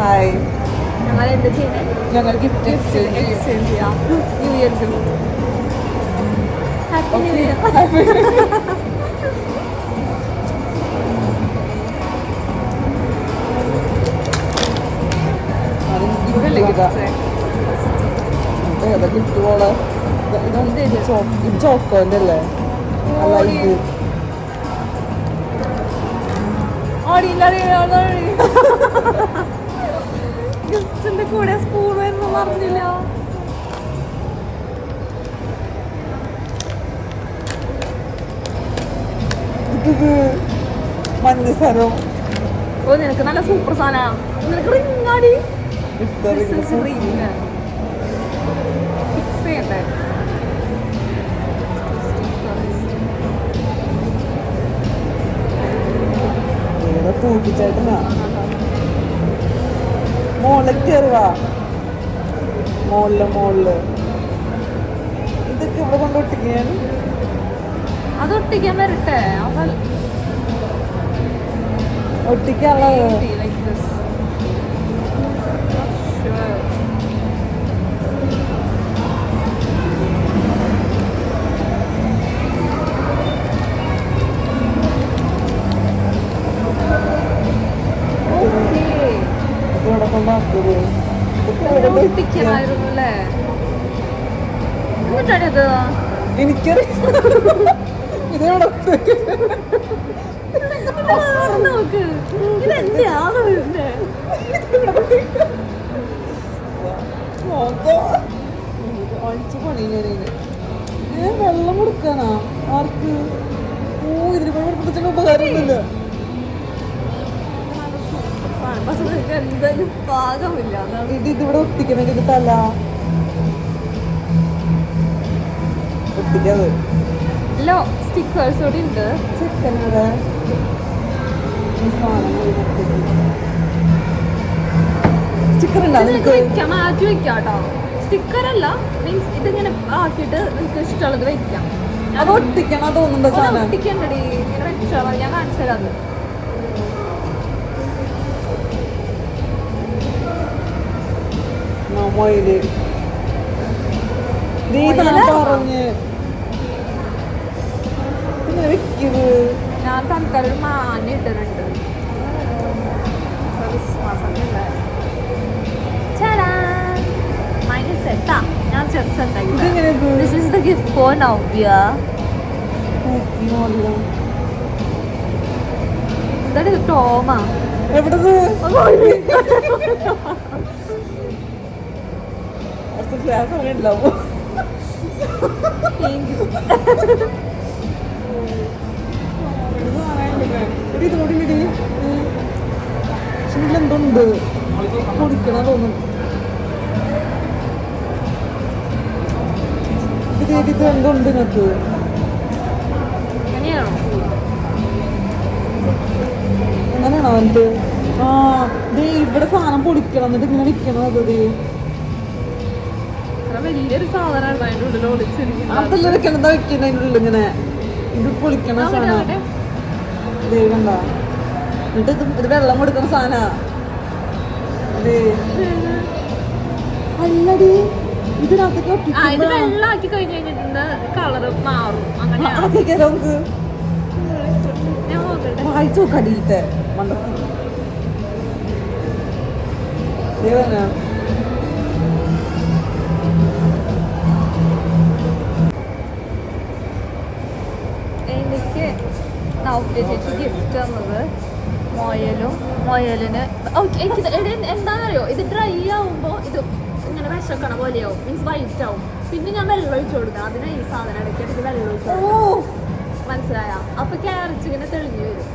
Hi. ഞങ്ങൾ എന്ത് ചെയ്യുന്നത്? ഞങ്ങൾ ഗിഫ്റ്റ് എക്സ്ചേഞ്ച് ചെയ്യാം. New year gift. Happy new year. ഏതാ ഗിഫ്റ്റ് പോലെ ഇത് ചോക്കോന്റെ അല്ലേ? അല്ല ഇത് ഗിഫ്റ്റിന്റെ കൂടെ സ്പൂൺ വരുന്നു പറഞ്ഞില്ല. ഇത് മഞ്ഞ സാധനം. ഓ നിനക്ക് നല്ല സൂപ്പർ സാധനം. നിനക്ക് റിങ്ങാടി. ഫിക്സ് ചെയ്യണ്ടേ? തൂക്കിച്ചേട്ടനാ മോളിലേക്ക് കയറുവാ. മോളില് ഇതൊക്കെ ഇവിടെ കൊണ്ടൊട്ടിക്കാൻ അത് ഒട്ടിക്കാൻ വരട്ടെ. ഒട്ടിക്കാനുള്ളത് ഇവിടെ കൊണ്ടാക്കരുത്. ഒട്ടിക്കണമായിരുന്നു അല്ലേ? എന്നിട്ടാണിത് എനിക്കറിയാം. ഇതെവിടെ നോക്ക്. ഇതെന്താ അടിച്ചു പണി വെള്ളം കൊടുക്കാനാ ആർക്ക്? ഓ ഇതിന് കുഴപ്പത്തിന് ഉപകാരമൊന്നുമില്ല. എന്തായാലും പാകമില്ല. ഇതിവിടെ ഒട്ടിക്കണമെങ്കിൽ ഇത് തല ഒട്ടിക്കാതെ ലോ സ്റ്റിക്കേഴ്സ് കൂടി ഉണ്ട്. ചെക്കനോടെ സ്റ്റിക്കർ വെക്കാം, മാറ്റി വെക്കാം കേട്ടോ. സ്റ്റിക്കർ അല്ല, മീൻസ് ഇതിങ്ങനെ ആക്കിയിട്ട് നിങ്ങൾക്ക് ഇഷ്ടമുള്ളത് വെക്കാം. അത് ഒട്ടിക്കണം തോന്നുന്നുണ്ടോ സാധനം? ഒട്ടിക്കണ്ടടി, ഇങ്ങനെ വെച്ചോളാം. ഞാൻ കാണിച്ചു തരാം. അത് മൊയില് പറഞ്ഞ് പിന്നെ വെക്കുന്നത്. ഞാൻ തൽക്കാലം ഒരു മാന ഇട്ടിട്ടുണ്ട്. ഞാൻ സെറ്റാക്കി. This is the gift for Navya. എന്താണ് ഇത്? ടോമാ? എവിടത്? ഉണ്ടാവും. എന്തുണ്ട് കുടിക്കണ തോന്നുന്നു. ഇത് എന്തുണ്ട് നിനക്ക്? അങ്ങനെയാണോ അവൻ്റെ? ആ ഇവിടെ സാധനം പൊളിക്കണം എന്നിട്ട് ഇങ്ങനെ വിൽക്കണം. വലിയൊരു സാധനമാണ് അതിൻ്റെ ഉള്ളിൽ ഒളിച്ചിരിക്കുന്നത്. അതല്ല വെക്കണതാ വെക്കുന്നത് അതിൻ്റെ ഉള്ളിൽ ഇങ്ങനെ. ഇത് പൊളിക്കണ സാധനം കണ്ട. എന്നിട്ട് ഇത് വെള്ളം കൊടുക്കുന്ന സാധന. അല്ലടി ഇതിനകത്തേക്ക് വെള്ളാക്കി കഴിഞ്ഞ് കഴിഞ്ഞിട്ട് കളറ് മാറും. അങ്ങനെ നമുക്ക് വായിച്ചു നോക്കാം. അടിയിലത്തെ മണ്ടത്തി എനിക്ക് നൗഫ്യ ചേച്ചി ഗിഫ്റ്റ് തന്നത് മൊയലിന്. എനിക്ക് എന്താണെന്നറിയോ, ഇത് ഡ്രൈ ആവുമ്പോൾ ഇത് ഇങ്ങനെ വിശക്കണ പോലെയാവും. മീൻസ് വൈറ്റ് ആവും. പിന്നെ ഞാൻ വെള്ളം ഒഴിച്ചു കൊടുക്കാം. അതിനാ ഈ സാധനം ഇടയ്ക്ക് ഇത് വെള്ളം ഒഴിച്ചു കൊടുക്കും. മനസ്സിലായ? അപ്പൊ ക്യാരറ്റ് ഇങ്ങനെ തെളിഞ്ഞു വരും.